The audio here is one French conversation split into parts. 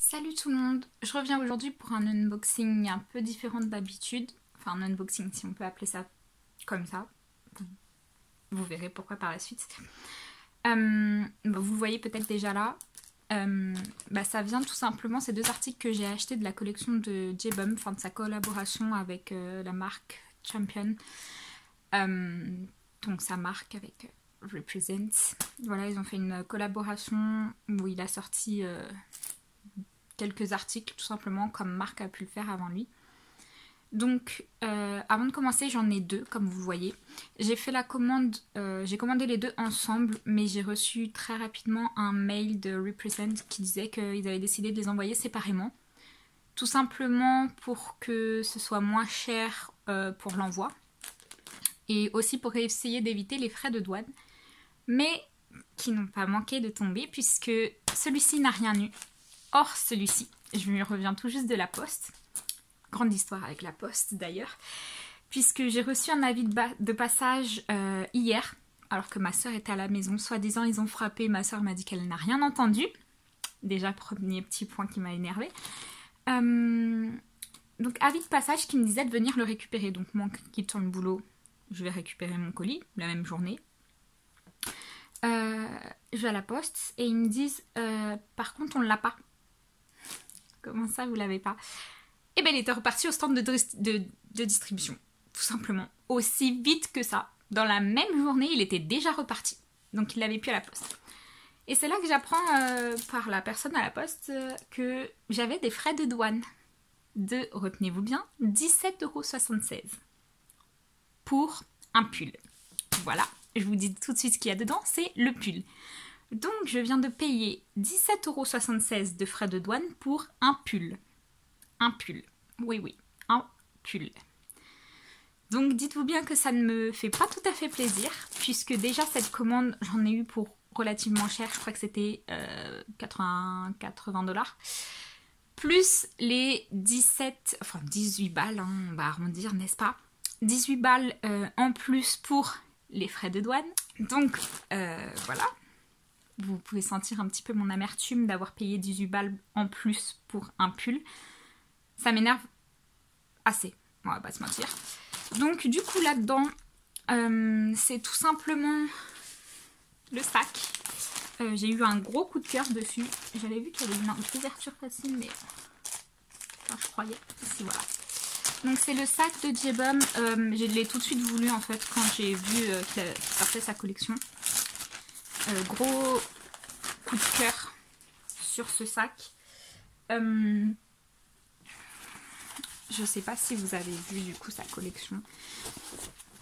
Salut tout le monde, je reviens aujourd'hui pour un unboxing un peu différent d'habitude. Enfin un unboxing si on peut appeler ça comme ça. Vous verrez pourquoi par la suite. Vous le voyez peut-être déjà là. Ça vient tout simplement, ces deux articles que j'ai achetés de la collection de J-Bum, enfin de sa collaboration avec la marque Champion. Donc sa marque avec Represent. Voilà, ils ont fait une collaboration où il a sorti quelques articles tout simplement comme Marc a pu le faire avant lui. Donc avant de commencer, j'en ai deux comme vous voyez. J'ai fait la commande, j'ai commandé les deux ensemble, mais j'ai reçu très rapidement un mail de Represent qui disait qu'ils avaient décidé de les envoyer séparément. Tout simplement pour que ce soit moins cher pour l'envoi. Et aussi pour essayer d'éviter les frais de douane. Mais qui n'ont pas manqué de tomber puisque celui-ci n'a rien eu. Or celui-ci, je lui reviens tout juste de la poste. Grande histoire avec la poste d'ailleurs. Puisque j'ai reçu un avis de passage hier, alors que ma soeur était à la maison. Soi-disant ils ont frappé, ma soeur m'a dit qu'elle n'a rien entendu. Déjà premier petit point qui m'a énervée. Donc avis de passage qui me disait de venir le récupérer. Donc moi quittant le boulot, je vais récupérer mon colis la même journée. Je vais à la poste et ils me disent par contre on ne l'a pas. Comment ça vous l'avez pas? Et bien il était reparti au stand de distribution. Tout simplement. Aussi vite que ça. Dans la même journée il était déjà reparti. Donc il l'avait plus à la poste. Et c'est là que j'apprends par la personne à la poste que j'avais des frais de douane. De, retenez-vous bien, 17,76 € pour un pull. Voilà, je vous dis tout de suite ce qu'il y a dedans, c'est le pull. Donc je viens de payer 17,76 € de frais de douane pour un pull. Un pull. Oui, un pull. Donc dites-vous bien que ça ne me fait pas tout à fait plaisir, puisque déjà cette commande, j'en ai eu pour relativement cher, je crois que c'était 80 $. Plus les 18 balles, hein, on va arrondir, n'est-ce pas? 18 balles en plus pour les frais de douane. Donc voilà. Vous pouvez sentir un petit peu mon amertume d'avoir payé 18 balles en plus pour un pull. Ça m'énerve assez, on va pas se mentir. Donc du coup là-dedans, c'est tout simplement le sac. J'ai eu un gros coup de cœur dessus. J'avais vu qu'il y avait une couverture facile, mais enfin, je croyais. Ici, voilà. Donc c'est le sac de J-Bum. Je l'ai tout de suite voulu en fait quand j'ai vu qu'il sortait sa collection. Gros coup de cœur sur ce sac. Je sais pas si vous avez vu du coup sa collection.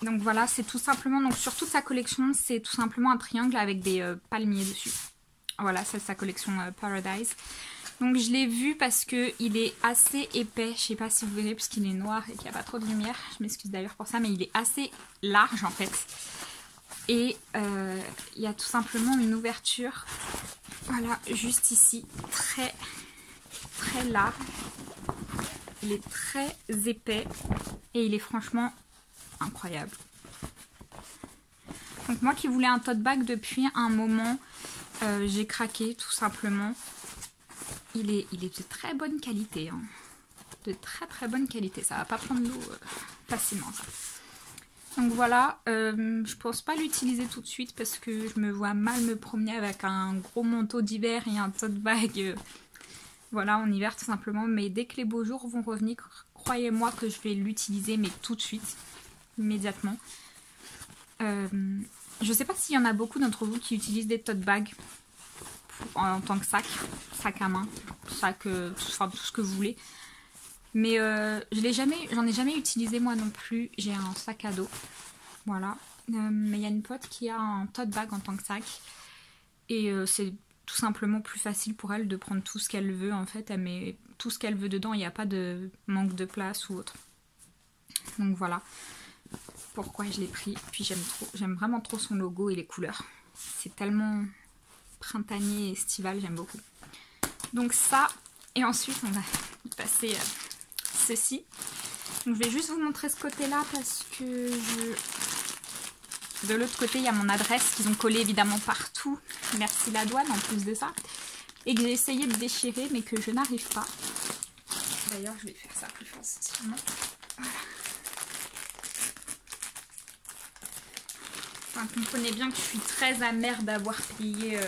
Donc voilà, c'est tout simplement, donc sur toute sa collection, c'est tout simplement un triangle avec des palmiers dessus. Voilà, c'est sa collection Paradise. Donc je l'ai vu parce qu'il est assez épais, je sais pas si vous verrez puisqu'il est noir et qu'il n'y a pas trop de lumière. Je m'excuse d'ailleurs pour ça, mais il est assez large en fait. Et il y a tout simplement une ouverture, voilà, juste ici, très large. Il est très épais et il est franchement incroyable. Donc moi qui voulais un tote bag depuis un moment, j'ai craqué tout simplement. Il est de très bonne qualité, hein. De très bonne qualité, ça va pas prendre l'eau facilement ça. Donc voilà, je pense pas l'utiliser tout de suite parce que je me vois mal me promener avec un gros manteau d'hiver et un tote bag voilà, en hiver tout simplement. Mais dès que les beaux jours vont revenir, croyez-moi que je vais l'utiliser, mais tout de suite, immédiatement. Je sais pas s'il y en a beaucoup d'entre vous qui utilisent des tote bags en tant que sac à main, sac, enfin tout ce que vous voulez. Mais j'en ai jamais utilisé moi non plus. J'ai un sac à dos, voilà. Mais il y a une pote qui a un tote bag en tant que sac. Et c'est tout simplement plus facile pour elle de prendre tout ce qu'elle veut. En fait, elle met tout ce qu'elle veut dedans. Il n'y a pas de manque de place ou autre. Donc voilà pourquoi je l'ai pris. Puis j'aime vraiment trop son logo et les couleurs. C'est tellement printanier et estival, j'aime beaucoup. Donc ça, et ensuite on va passer ceci. Donc je vais juste vous montrer ce côté-là parce que de l'autre côté il y a mon adresse qu'ils ont collée évidemment partout. Merci la douane en plus de ça. et que j'ai essayé de déchirer mais que je n'arrive pas. D'ailleurs, je vais faire ça plus facilement. Voilà. Enfin, comprenez bien que je suis très amère d'avoir payé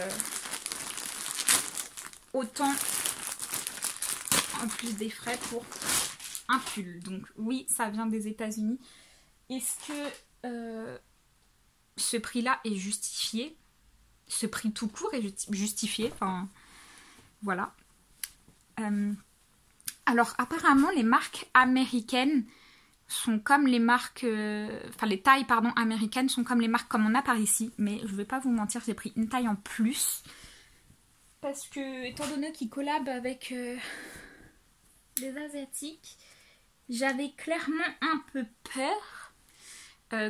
autant en plus des frais pour un pull. Donc oui, ça vient des États-Unis. Est-ce que ce prix-là est justifié? Ce prix tout court est justifié. Enfin, voilà. Alors apparemment, les marques américaines sont comme les marques... enfin, les tailles, pardon, américaines sont comme les marques comme on a par ici. Mais je vais pas vous mentir, j'ai pris une taille en plus. Parce que, étant donné qu'ils collabent avec les Asiatiques, j'avais clairement un peu peur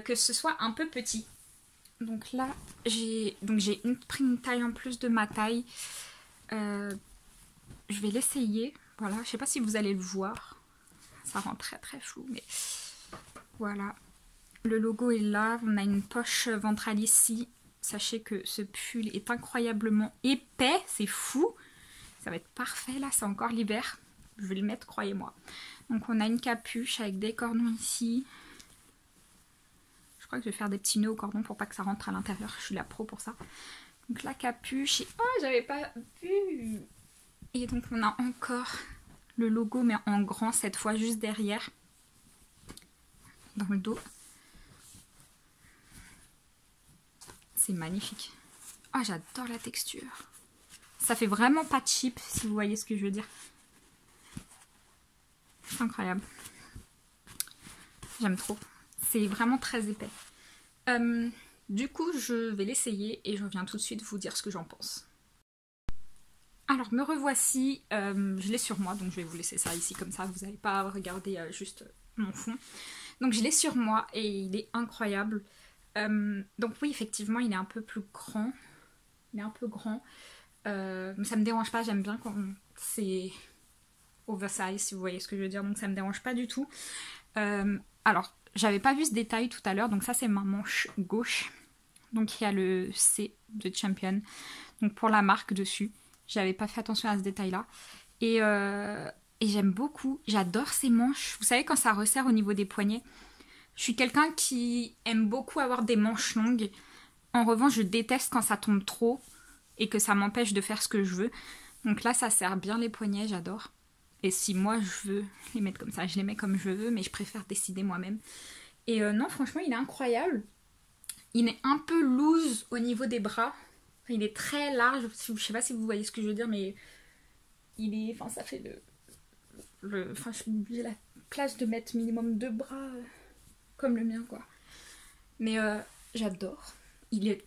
que ce soit un peu petit. Donc là, j'ai pris une taille en plus de ma taille. Je vais l'essayer. Voilà, je sais pas si vous allez le voir. Ça rend très très flou, mais voilà. Le logo est là. On a une poche ventrale ici. Sachez que ce pull est incroyablement épais. C'est fou. Ça va être parfait là, c'est encore l'hiver. Je vais le mettre, croyez-moi. Donc on a une capuche avec des cordons ici. Je crois que je vais faire des petits nœuds au cordon pour pas que ça rentre à l'intérieur. Je suis la pro pour ça. Donc la capuche. Et... oh, j'avais pas vu. Et donc on a encore le logo, mais en grand cette fois, juste derrière. Dans le dos. C'est magnifique. Oh, j'adore la texture. Ça fait vraiment pas cheap, si vous voyez ce que je veux dire. C'est incroyable. J'aime trop. C'est vraiment très épais. Du coup, je vais l'essayer et je reviens tout de suite vous dire ce que j'en pense. Alors, me revoici. Je l'ai sur moi, donc je vais vous laisser ça ici comme ça. Vous n'allez pas regarder juste mon fond. Donc, je l'ai sur moi et il est incroyable. Donc oui, effectivement, il est un peu plus grand. Il est un peu grand. Mais ça me dérange pas, j'aime bien quand c'est oversize, si vous voyez ce que je veux dire. Donc ça me dérange pas du tout. Alors, j'avais pas vu ce détail tout à l'heure. Donc ça, c'est ma manche gauche. Donc il y a le C de Champion. Donc pour la marque dessus. J'avais pas fait attention à ce détail-là. Et j'aime beaucoup. J'adore ces manches. Vous savez, quand ça resserre au niveau des poignets. Je suis quelqu'un qui aime beaucoup avoir des manches longues. En revanche, je déteste quand ça tombe trop et que ça m'empêche de faire ce que je veux. Donc là, ça serre bien les poignets, j'adore. Et si moi, je veux les mettre comme ça, je les mets comme je veux, mais je préfère décider moi-même. Et non, franchement, il est incroyable. Il est un peu loose au niveau des bras. Il est très large. Je sais pas si vous voyez ce que je veux dire, mais il est... enfin, ça fait enfin, j'ai la place de mettre minimum 2 bras... comme le mien, quoi. Mais j'adore.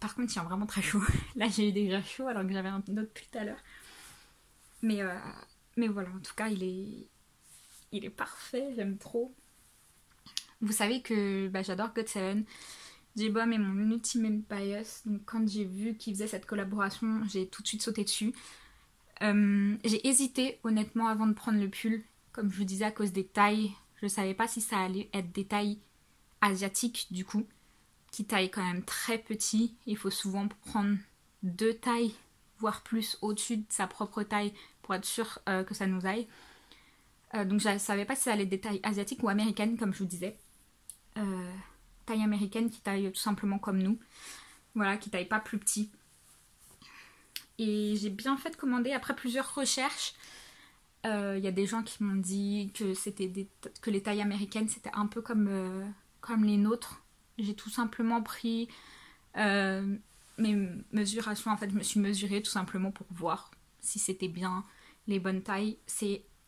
Par contre, il tient vraiment très chaud. Là, j'ai eu déjà chaud alors que j'avais un autre pull tout à l'heure. Mais voilà, en tout cas, il est parfait. J'aime trop. Vous savez que j'adore GOT7. J-Bomb est mon ultimate bias. Donc, quand j'ai vu qu'ils faisaient cette collaboration, j'ai tout de suite sauté dessus. J'ai hésité, honnêtement, avant de prendre le pull. Comme je vous disais, à cause des tailles. Je savais pas si ça allait être des tailles asiatique du coup, qui taille quand même très petit. Il faut souvent prendre 2 tailles, voire plus au-dessus de sa propre taille pour être sûr que ça nous aille. Donc je ne savais pas si ça allait être des tailles asiatiques ou américaines, comme je vous disais. Taille américaine qui taille tout simplement comme nous. Voilà, qui taille pas plus petit. Et j'ai bien fait de commander après plusieurs recherches. Il y a des gens qui m'ont dit que que les tailles américaines c'était un peu comme les nôtres. J'ai tout simplement pris mes mesurations. En fait, je me suis mesurée tout simplement pour voir si c'était bien les bonnes tailles.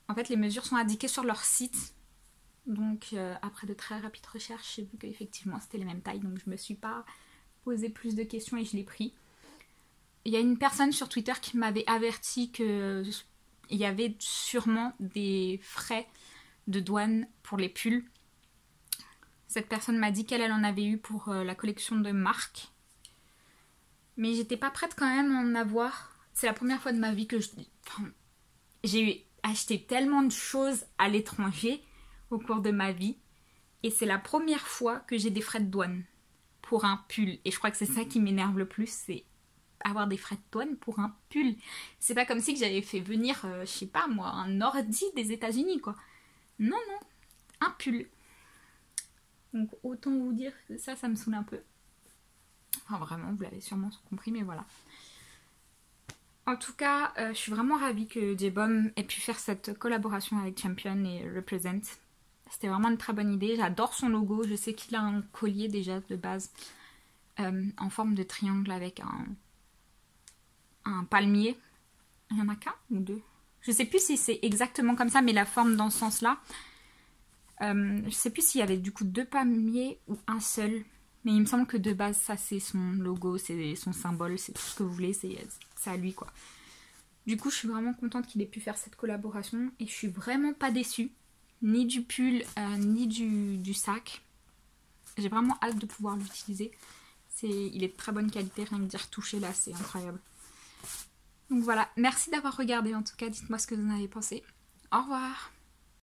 En fait, les mesures sont indiquées sur leur site. Donc, après de très rapides recherches, j'ai vu qu'effectivement, c'était les mêmes tailles. Donc, je me suis pas posé plus de questions et je l'ai pris. Il y a une personne sur Twitter qui m'avait averti qu'il y avait sûrement des frais de douane pour les pulls. Cette personne m'a dit qu'elle en avait eu pour la collection de marques. Mais j'étais pas prête quand même à en avoir. C'est la première fois de ma vie que j'ai acheté tellement de choses à l'étranger au cours de ma vie. Et c'est la première fois que j'ai des frais de douane pour un pull. Et je crois que c'est ça qui m'énerve le plus. C'est avoir des frais de douane pour un pull. C'est pas comme si que j'avais fait venir, je sais pas moi, un ordi des États-Unis quoi. Non, non, un pull. Donc autant vous dire que ça me saoule un peu. Enfin vraiment, vous l'avez sûrement compris, mais voilà. En tout cas, je suis vraiment ravie que J-Bomb ait pu faire cette collaboration avec Champion et Represent. C'était vraiment une très bonne idée. J'adore son logo. Je sais qu'il a un collier déjà de base en forme de triangle avec un palmier. Il y en a qu'un ou deux? Je sais plus si c'est exactement comme ça, mais la forme dans ce sens-là. Je sais plus s'il y avait du coup 2 palmiers ou un seul. Mais il me semble que de base, ça c'est son logo, c'est son symbole, c'est tout ce que vous voulez, c'est à lui quoi. Du coup, je suis vraiment contente qu'il ait pu faire cette collaboration et je suis vraiment pas déçue. Ni du pull, ni du sac. J'ai vraiment hâte de pouvoir l'utiliser. Il est de très bonne qualité, rien que d'y retoucher là, c'est incroyable. Donc voilà, merci d'avoir regardé en tout cas, dites-moi ce que vous en avez pensé. Au revoir!